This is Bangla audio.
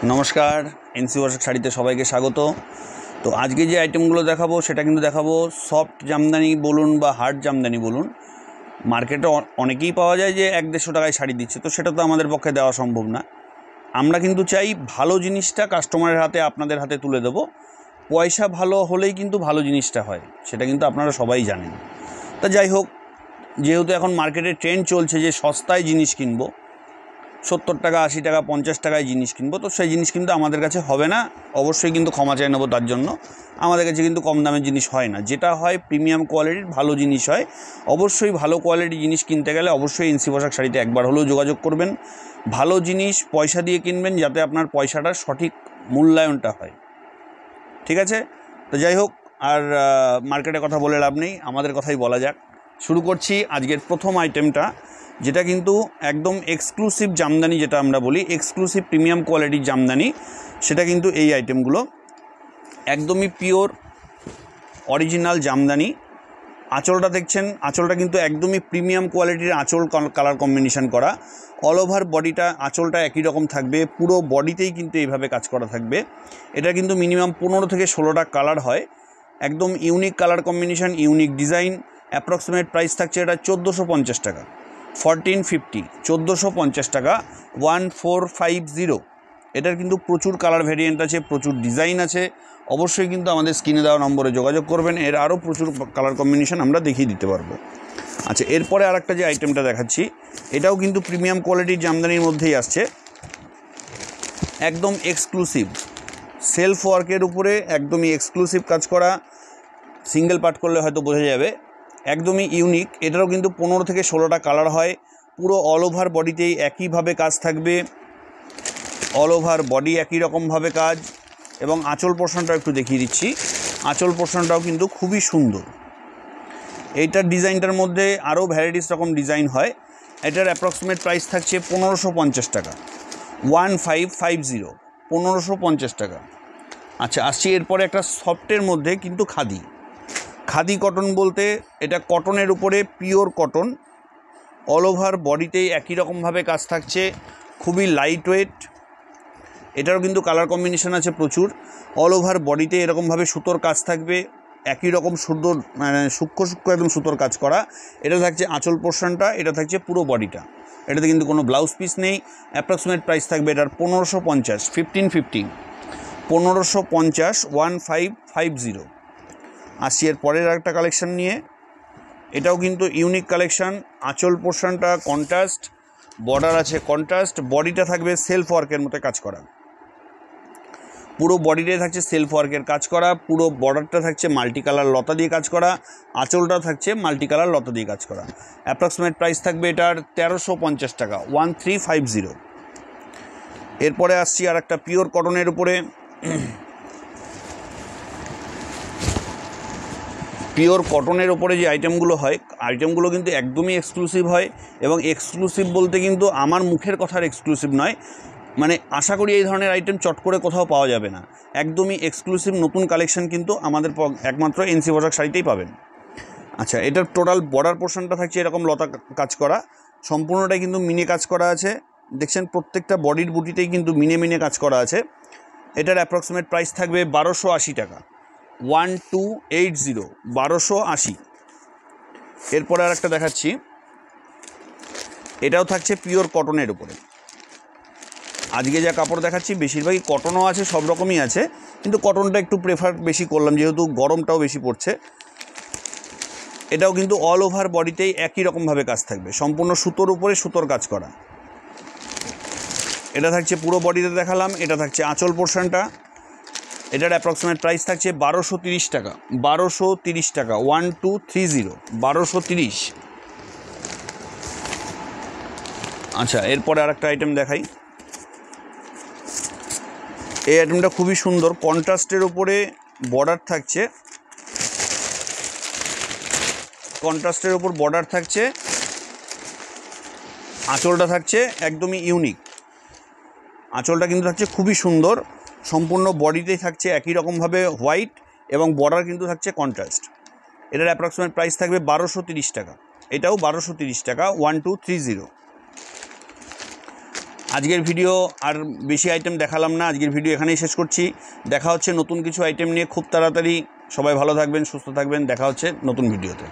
नमस्कार एनसी वर्षक शाड़ीते सबाइके स्वागत। तो आज के जो आइटेमगुलो देखाबो सेटा किन्तु देखाबो सफ्ट जामदानी बोलुन बा हार्ड जामदानी बोलुन मार्केटे अनेकेई पाওয়া যায় যে 1-150 টাকায় শাড়ি দিচ্ছে। তো সেটা তো আমাদের পক্ষে দেওয়া সম্ভব না। আমরা কিন্তু চাই ভালো জিনিসটা কাস্টমারের হাতে আপনাদের হাতে তুলে দেব। পয়সা ভালো হলেই কিন্তু ভালো জিনিসটা হয়, সেটা কিন্তু আপনারা সবাই জানেন। তা যাই হোক, যেহেতু এখন মার্কেটে ট্রেন্ড চলছে যে সস্তায় জিনিস কিনবো, 70 টাকা 80 টাকা 50 টাকায় জিনিস কিনবো, তো সেই জিনিস কিন্তু আমাদের কাছে হবে না। অবশ্যই কিন্তু ক্ষমা চাই নেবো তার জন্য। আমাদের কাছে কিন্তু কম দামের জিনিস হয় না, যেটা হয় প্রিমিয়াম কোয়ালিটির ভালো জিনিস হয়। অবশ্যই ভালো কোয়ালিটির জিনিস কিনতে গেলে অবশ্যই এনসি পোশাক শাড়িতে একবার হলেও যোগাযোগ করবেন। ভালো জিনিস পয়সা দিয়ে কিনবেন, যাতে আপনার পয়সাটার সঠিক মূল্যায়নটা হয়। ঠিক আছে, তো যাই হোক, আর মার্কেটে কথা বলে লাভ নেই, আমাদের কথাই বলা যাক। শুরু করছি আজকের প্রথম আইটেমটা, যেটা কিন্তু একদম এক্সক্লুসিভ জামদানি, যেটা আমরা বলি এক্সক্লুসিভ প্রিমিয়াম কোয়ালিটির জামদানি। সেটা কিন্তু এই আইটেমগুলো একদমই পিওর অরিজিনাল জামদানি। আঁচলটা দেখছেন, আঁচলটা কিন্তু একদমই প্রিমিয়াম কোয়ালিটির আঁচল, কালার কম্বিনেশন করা। অল ওভার বডিটা আঁচলটা একই রকম থাকবে, পুরো বডিতেই কিন্তু এইভাবে কাজ করা থাকবে। এটা কিন্তু মিনিমাম 15 থেকে 16টা কালার হয়, একদম unique colour combination, unique design. Approximate price থাকছে এটা 1450 টাকা, 1450, 1450 টাকা, 1450। এটার কিন্তু প্রচুর কালার ভেরিয়েন্ট আছে, প্রচুর ডিজাইন আছে। অবশ্যই কিন্তু আমাদের স্ক্রিনে দেওয়া নম্বরে যোগাযোগ করবেন, এর আরও প্রচুর কালার কম্বিনেশন আমরা দেখিয়ে দিতে পারবো। আচ্ছা, এরপরে আরেকটা যে আইটেমটা দেখাচ্ছি, এটাও কিন্তু প্রিমিয়াম কোয়ালিটির জামদানির মধ্যেই আসছে। একদম এক্সক্লুসিভ সেলফ ওয়ার্কের উপরে একদমই এক্সক্লুসিভ কাজ করা, সিঙ্গেল পার্ট করলে হয়তো বোঝা যাবে, একদমই ইউনিক। এটারও কিন্তু 15 থেকে 16টা কালার হয়। পুরো অল ওভার বডিতেই একইভাবে কাজ থাকবে, অল ওভার বডি একই রকমভাবে কাজ। এবং আঁচল পোর্শনটাও একটু দেখিয়ে দিচ্ছি, আঁচল পোর্শনটাও কিন্তু খুবই সুন্দর। এইটার ডিজাইনটার মধ্যে আরও ভ্যারাইটিস রকম ডিজাইন হয়। এটার অ্যাপ্রক্সিমেট প্রাইস থাকছে 1550 টাকা, 1550, 1550 টাকা। আচ্ছা, আসছি এরপরে একটা সফটের মধ্যে কিন্তু খাদি। খাদি কটন বলতে এটা কটনের উপরে পিওর কটন, অল ওভার বডিতেই একই রকমভাবে কাজ থাকছে, খুবই লাইট ওয়েট। এটারও কিন্তু কালার কম্বিনেশন আছে প্রচুর। অল ওভার বডিতে এরকমভাবে সুতোর কাজ থাকবে, একই রকম সুন্দর, মানে সূক্ষ্ম সূক্ষ্ম একদম সুতোর কাজ করা। এটা থাকছে আঁচল পোর্শনটা, এটা থাকছে পুরো বডিটা। এটাতে কিন্তু কোনো ব্লাউজ পিস নেই। অ্যাপ্রক্সিমেট প্রাইস থাকবে এটার 1550, 1550, 1550, 1550। আসছি এর পরের একটা কালেকশন নিয়ে। এটাও কিন্তু ইউনিক কালেকশন। আঁচল পোর্শনটা কন্ট্রাস্ট, বর্ডার আছে কন্ট্রাস্ট, বডিটা থাকবে সেলফ ওয়ার্কের মতো কাজ করা। পুরো বডিটাই থাকছে সেলফ ওয়ার্কের কাজ করা, পুরো বর্ডারটা থাকছে মাল্টি কালার লতা দিয়ে কাজ করা, আঁচলটাও থাকছে মাল্টি কালার লতা দিয়ে কাজ করা। অ্যাপ্রক্সিমেট প্রাইস থাকবে এটার 1350 টাকা, 1350। এরপরে আসছি আর একটা পিওর কটনের উপরে। পিওর কটনের ওপরে যে আইটেমগুলো হয়, আইটেমগুলো কিন্তু একদমই এক্সক্লুসিভ হয়। এবং এক্সক্লুসিভ বলতে কিন্তু আমার মুখের কথার এক্সক্লুসিভ নয়, মানে আশা করি এই ধরনের আইটেম চট করে কোথাও পাওয়া যাবে না। একদমই এক্সক্লুসিভ নতুন কালেকশন কিন্তু আমাদের একমাত্র এনসি পোশাক শাড়িতেই পাবেন। আচ্ছা, এটার টোটাল বর্ডার পোর্শনটা থাকছে এরকম লতা কাজ করা, সম্পূর্ণটাই কিন্তু মিনে কাজ করা আছে। দেখছেন প্রত্যেকটা বডির বুটিতেই কিন্তু মিনে মিনে কাজ করা আছে। এটার অ্যাপ্রক্সিমেট প্রাইস থাকবে 1280 টাকা, 1280, 1280। এরপরে আর একটা দেখাচ্ছি, এটাও থাকছে পিওর কটনের উপরে। আজকে যা কাপড় দেখাচ্ছি বেশিরভাগই কটনও আছে, সব রকমই আছে, কিন্তু কটনটা একটু প্রেফার বেশি করলাম যেহেতু গরমটাও বেশি পড়ছে। এটাও কিন্তু অল ওভার বডিতেই একই রকমভাবে কাজ থাকবে, সম্পূর্ণ সুতোর উপরে সুতোর কাজ করা। এটা থাকছে পুরো বডিতে দেখালাম, এটা থাকছে আঁচল পোর্শনটা। এটার অ্যাপ্রক্সিমেট প্রাইস থাকছে 1230 টাকা, 1230 টাকা, 1230, 1230। আচ্ছা, এরপরে আর একটা আইটেম দেখাই। এই আইটেমটা খুবই সুন্দর, কন্ট্রাস্টের উপরে বর্ডার থাকছে, কন্ট্রাস্টের উপর বর্ডার থাকছে, আঁচলটা থাকছে একদমই ইউনিক। আঁচলটা কিন্তু থাকছে খুবই সুন্দর, সম্পূর্ণ বডিতেই থাকছে একই রকমভাবে হোয়াইট, এবং বর্ডার কিন্তু থাকছে কন্ট্রাস্ট। এটার অ্যাপ্রক্সিমেট প্রাইস থাকবে 1230 টাকা, এটাও 1230 টাকা, 1230। আজকের ভিডিও আর বেশি আইটেম দেখালাম না, আজকের ভিডিও এখানেই শেষ করছি। দেখা হচ্ছে নতুন কিছু আইটেম নিয়ে খুব তাড়াতাড়ি। সবাই ভালো থাকবেন, সুস্থ থাকবেন, দেখা হচ্ছে নতুন ভিডিওতে।